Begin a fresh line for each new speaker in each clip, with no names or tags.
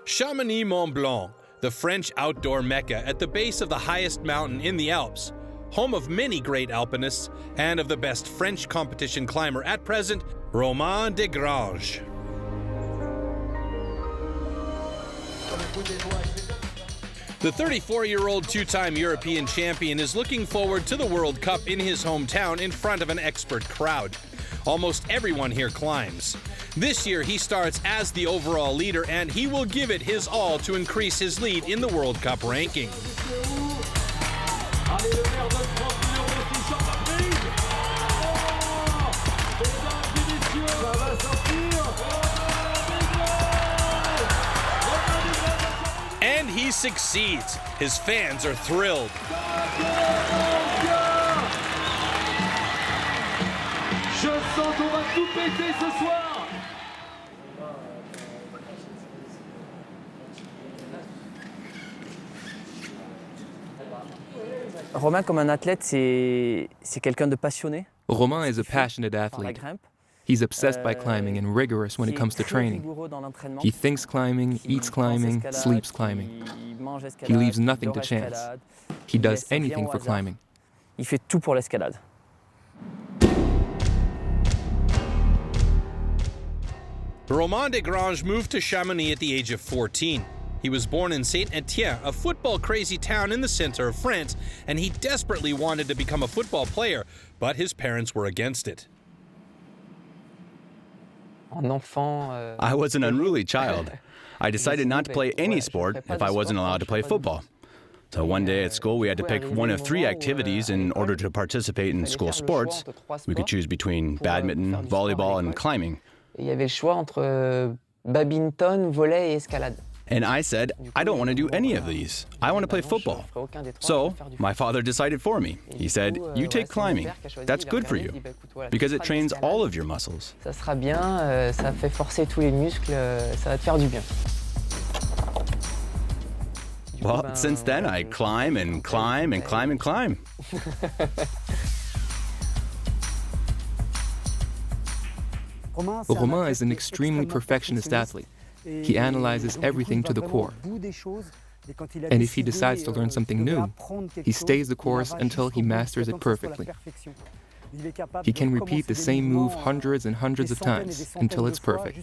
Chamonix Mont Blanc, the French outdoor mecca at the base of the highest mountain in the Alps, home of many great alpinists and of the best French competition climber at present, Romain Desgranges. The 34-year-old two-time European champion is looking forward to the World Cup in his hometown in front of an expert crowd. Almost everyone here climbs. This year he starts as the overall leader, and he will give it his all to increase his lead in the World Cup ranking. And he succeeds. His fans are thrilled. Je sens qu'on va tout péter ce soir.
Romain, comme un athlète, c'est quelqu'un de passionné.
Romain is a passionate athlete. He's obsessed by climbing and rigorous when it comes to training. He thinks climbing, eats climbing, sleeps climbing. He leaves nothing to chance. He does anything for climbing.
Il fait tout pour l'escalade.
Romain Desgranges moved to Chamonix at the age of 14. He was born in Saint-Étienne, a football-crazy town in the center of France, and he desperately wanted to become a football player, but his parents were against it.
I was an unruly child. I decided not to play any sport if I wasn't allowed to play football. So one day at school, we had to pick one of 3 activities in order to participate in school sports. We could choose between badminton, volleyball, and climbing.
Il y avait le choix entre badminton, volley et escalade.
And I said, I don't want to do any of these. I want to play football. So my father decided for me. He said, you take climbing. That's good for you, because it trains all of your muscles.
Ça sera bien, ça fait forcer tous les muscles, ça va te faire du bien.
Well, since then, I climb and climb and climb and climb.
Romain is an extremely perfectionist athlete. He analyzes everything to the core. And if he decides to learn something new, he stays the course until he masters it perfectly. He can repeat the same move hundreds and hundreds of times until it's perfect.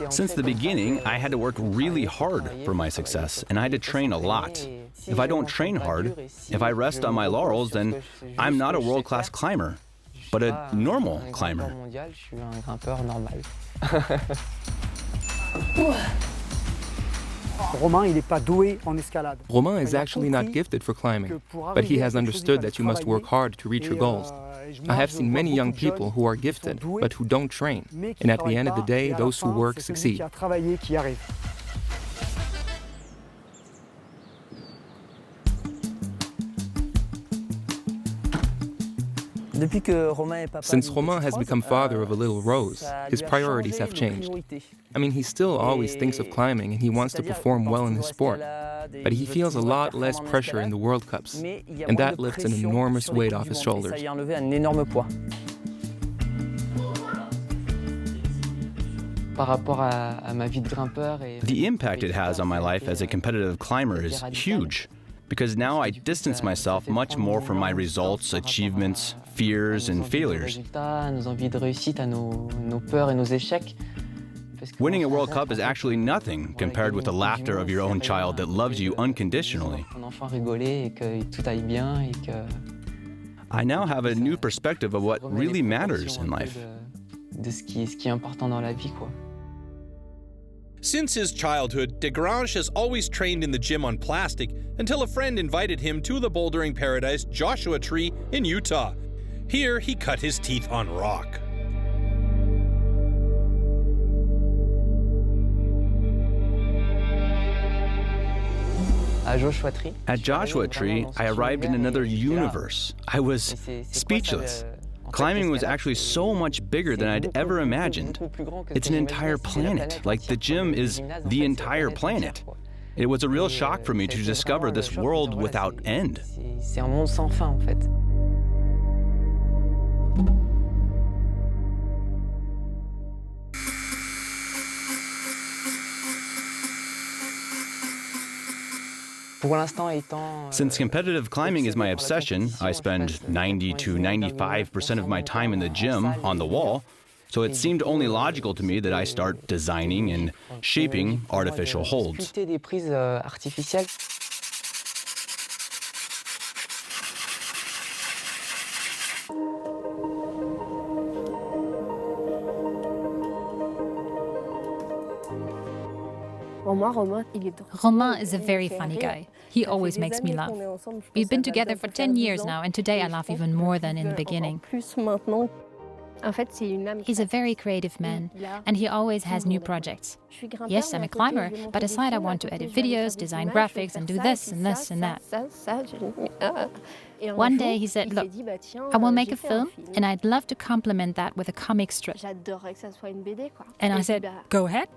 Since the beginning, I had to work really hard for my success, and I had to train a lot. If I don't train hard, if I rest on my laurels, then I'm not a world-class climber, but a normal climber.
Romain is actually not gifted for climbing, but he has understood that you must work hard to reach your goals. I have seen many young people who are gifted, but who don't train, and at the end of the day, those who work succeed. Since Romain has become father of a little Rose, his priorities have changed. I mean, he still always thinks of climbing and he wants to perform well in his sport, but he feels a lot less pressure in the World Cups, and that lifts an enormous weight off his shoulders.
The impact it has on my life as a competitive climber is huge, because now I distance myself much more from my results, achievements, fears, and failures. Winning a World Cup is actually nothing compared with the laughter of your own child that loves you unconditionally. I now have a new perspective of what really matters in life.
Since his childhood, Desgranges has always trained in the gym on plastic until a friend invited him to the bouldering paradise Joshua Tree in Utah. Here, he cut his teeth on rock.
At Joshua Tree, I arrived in another universe. I was speechless. Climbing was actually so much bigger than I'd ever imagined. It's an entire planet, like the gym is the entire planet. It was a real shock for me to discover this world without end.
C'est un monde sans fin, en fait.
Since competitive climbing is my obsession, I spend 90 to 95% of my time in the gym on the wall, so it seemed only logical to me that I start designing and shaping artificial holds.
Romain is a very funny guy. He always makes me laugh. We've been together for 10 years now, and today I laugh even more than in the beginning. He's a very creative man, and he always has new projects. Yes, I'm a climber, but aside I want to edit videos, design graphics, and do this and this and that. One day he said, look, I will make a film, and I'd love to complement that with a comic strip. And I said, go ahead.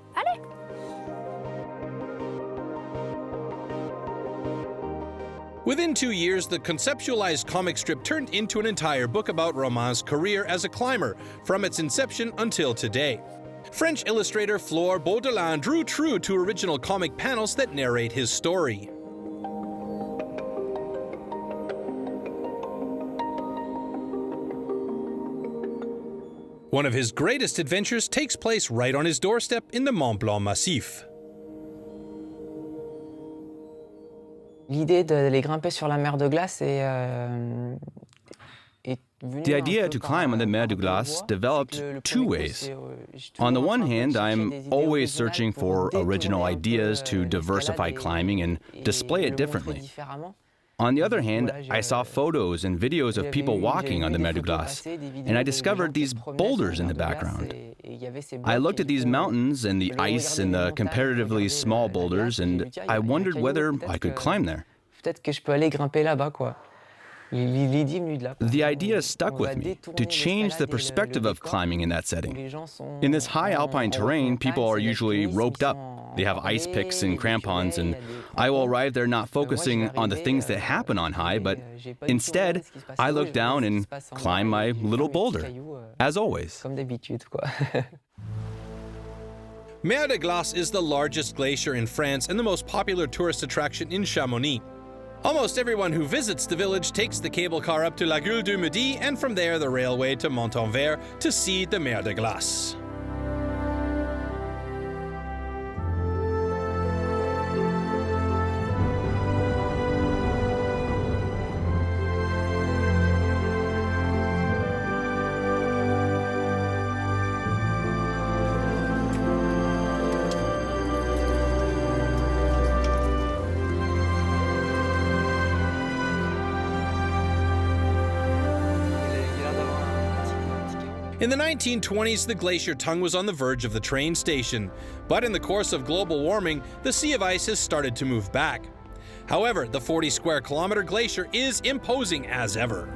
Within 2 years, the conceptualized comic strip turned into an entire book about Romain's career as a climber, from its inception until today. French illustrator Flore Baudelin drew true to original comic panels that narrate his story. One of his greatest adventures takes place right on his doorstep in the Mont Blanc Massif.
L'idée d'aller grimper sur la Mer de Glace
The idea to climb on the Mer de Glace developed two ways. On the one hand, I'm always searching for original ideas to diversify climbing and display it differently. On the other hand, I saw photos and videos of people walking on the Mer de Glace, and I discovered these boulders in the background. I looked at these mountains and the ice and the comparatively small boulders, and I wondered whether I could climb there. The idea stuck with me, to change the perspective of climbing in that setting. In this high alpine terrain, people are usually roped up. They have ice picks and crampons, and I will arrive there not focusing on the things that happen on high, but instead, I look down and climb my little boulder, as always.
Mer de Glace is the largest glacier in France and the most popular tourist attraction in Chamonix. Almost everyone who visits the village takes the cable car up to La Gueule du Midi and from there the railway to Montanvert to see the Mer de Glace. In the 1920s, the glacier tongue was on the verge of the train station, but in the course of global warming, the sea of ice has started to move back. However, the 40 square kilometer glacier is imposing as ever.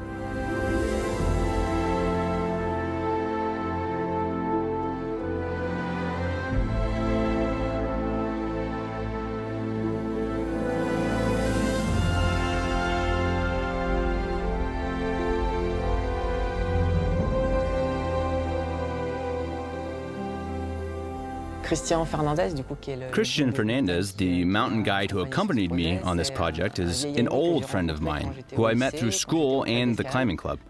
Christian Fernandez, the mountain guide who accompanied me on this project, is an old friend of mine who I met through school and the climbing club.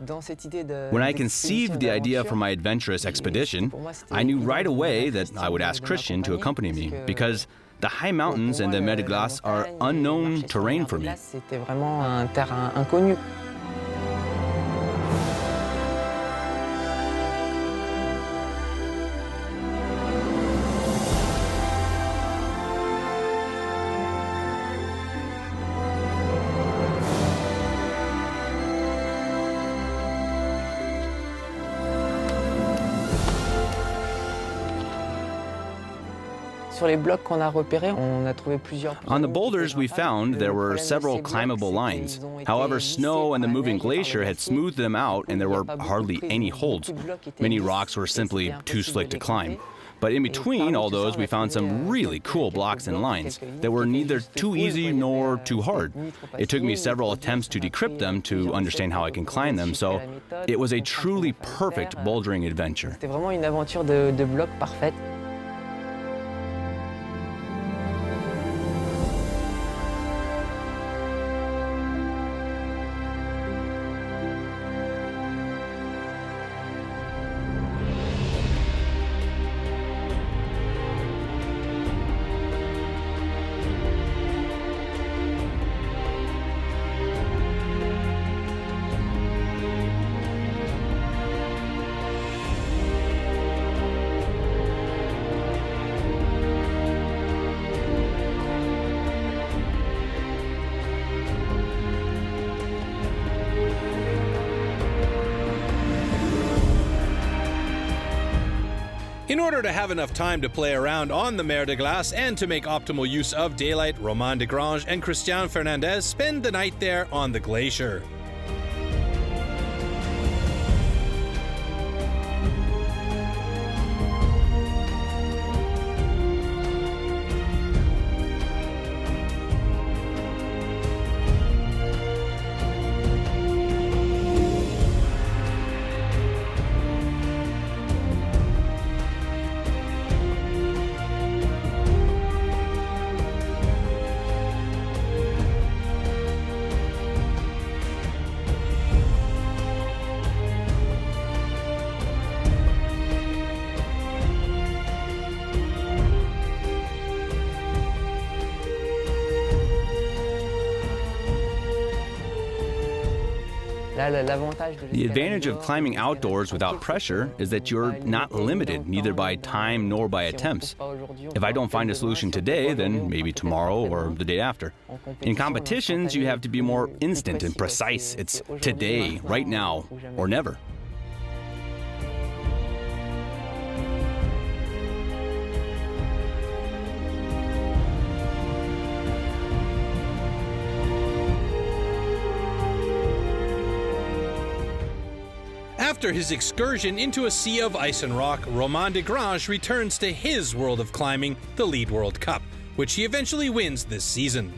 When I conceived the idea for my adventurous expedition, I knew right away that I would ask Christian to accompany me because the high mountains and the Mer de Glace are unknown terrain for me. On the boulders we found, there were several climbable lines. However, snow and the moving glacier had smoothed them out and there were hardly any holds. Many rocks were simply too slick to climb. But in between all those, we found some really cool blocks and lines that were neither too easy nor too hard. It took me several attempts to decrypt them to understand how I can climb them, so it was a truly perfect bouldering adventure.
In order to have enough time to play around on the Mer de Glace and to make optimal use of daylight, Romain Desgranges and Christian Fernandez spend the night there on the glacier.
The advantage of climbing outdoors without pressure is that you're not limited neither by time nor by attempts. If I don't find a solution today, then maybe tomorrow or the day after. In competitions, you have to be more instant and precise. It's today, right now, or never.
After his excursion into a sea of ice and rock, Romain Desgranges returns to his world of climbing, the Lead World Cup, which he eventually wins this season.